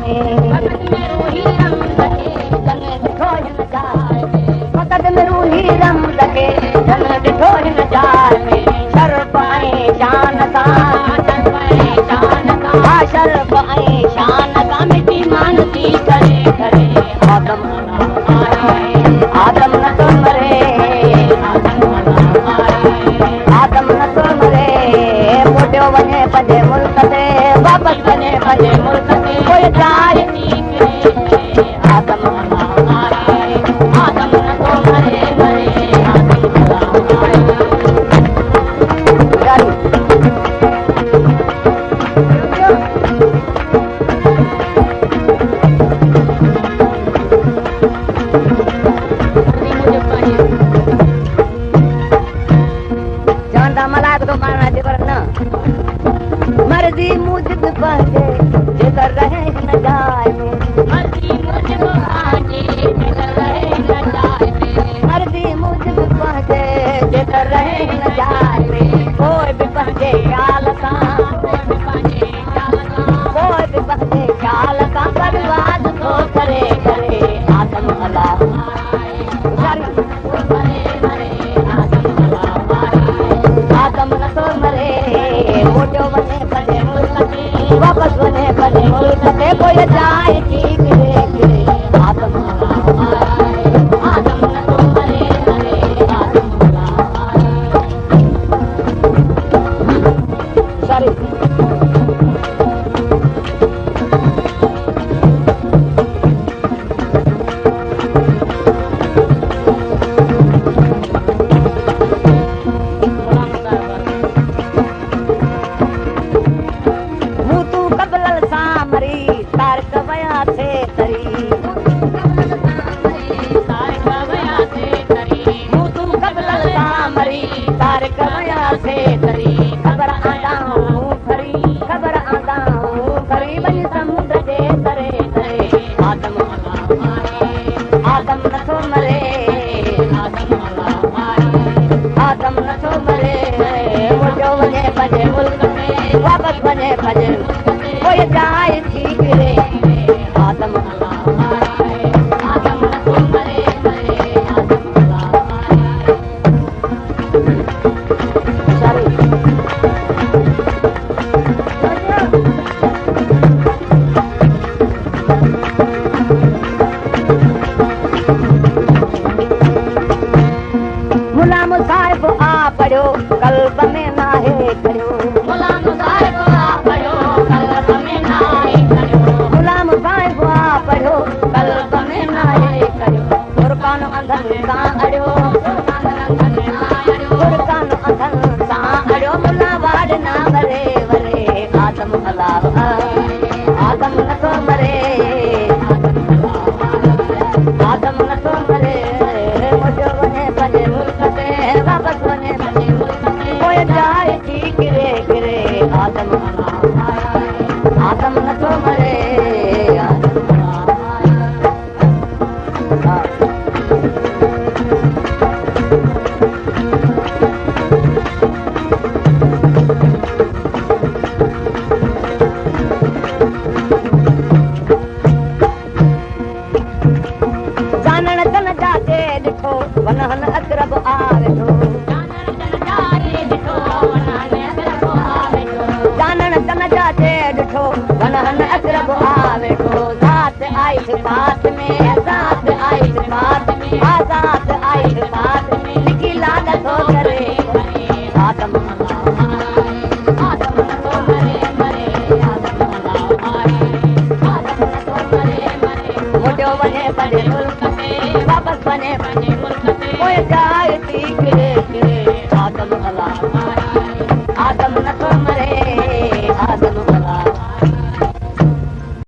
में वक़्त में रूही रम लगे जन ॾिठो हिन जार में वक़्त में रूही रम लगे जन ॾिठो हिन जार में शर्फ़ ऐं शान सां शर्फ़ ऐं शान सां मिटी मान थी करे करे आदम आदम न तो मरे आदम न तो मरे मोटियो वञे पंहिंजे मुल्क ते वापसि वञे पंहिंजे मुल्क ते कोई ॼाए थी करे आदम आदम न तो मरे मरे मर्जी मुझ पंहिंजे जेकर रहे हिन जाइ में मर्जी मुझ पंहिंजे जेकर रहे हिन जाइ में मर्जी मुझ पंहिंजे जेकर रहे हिन जाइ में कोई बि पंहिंजे ख़्याल सां कोई बि पंहिंजे ख़्याल सां बर्बाद थो करे करे आदम अलाह आदम न थो मरे मोटियो वञे पंहिंजे मुल्क ते वापसि वञे पंहिंजे मुल्क ते कोई ॼाए थी किरे किरे आदम आदम न थो मरे मरे आदम वापस वञे भॼे कोई ॼाए थी किरे आदम आदम न थो मरे मरे गुलाम साहिब आ पढ़ियो कल्ब में नाहे खड़ियो गुलाम साहिब आ पढ़ियो कल्ब में नाहे खड़ियो गुलाम साहिब आ पढ़ियो कल्ब में नाहे खड़ियो फुरकान अंधनि सां अड़ियो फुरकान अंधनि सां अड़ियो मुला वाड़ ना वरे वरे आदम अलाह आदम न थो मरे आदम न थो मरे मोटियो वञे पंहिंजे मुल्क ते वापसि वञे पंहिंजे मुल्क ते कोई ॼाए थी किरे किरे आदम आदम न थो मरे जानण जन जाते ॾिठो वनहन अकरब आवे थो जानण जन जाते ॾिठो वनहन अकरब आवे थो ज़ात आई सिफ़ात में ज़ात आई सिफ़ात में ज़ात आई सिफ़ात में लिखी लाल थो करे आदम आदम न थो मरे मरे आदम आदम न थो मरे मरे मोटियो वञे पंहिंजे मुल्क